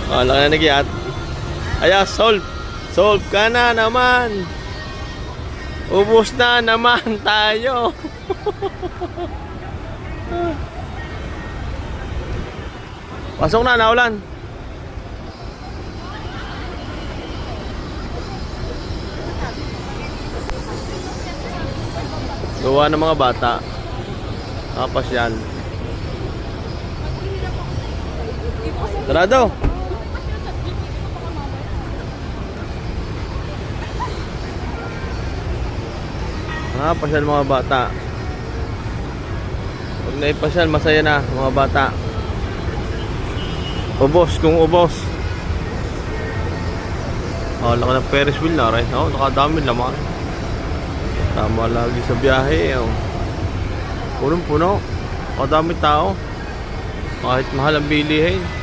Oh, laki na nagyat. Aya, solve. Solve ka na naman. Ubus na naman tayo. Pasok na, naulan. Gawa ng mga bata. Nakapasyal. Sarado. Nakapasyal mga bata. Pag naipasyal, masaya na mga bata. Ubos kung ubos. Oh, laki ng Ferris wheel na rin. Oh, nakadami naman. Tama lagi sa biyahe. Oh. Punong-puno. Nakadami tao. Kahit mahal ang bilihin.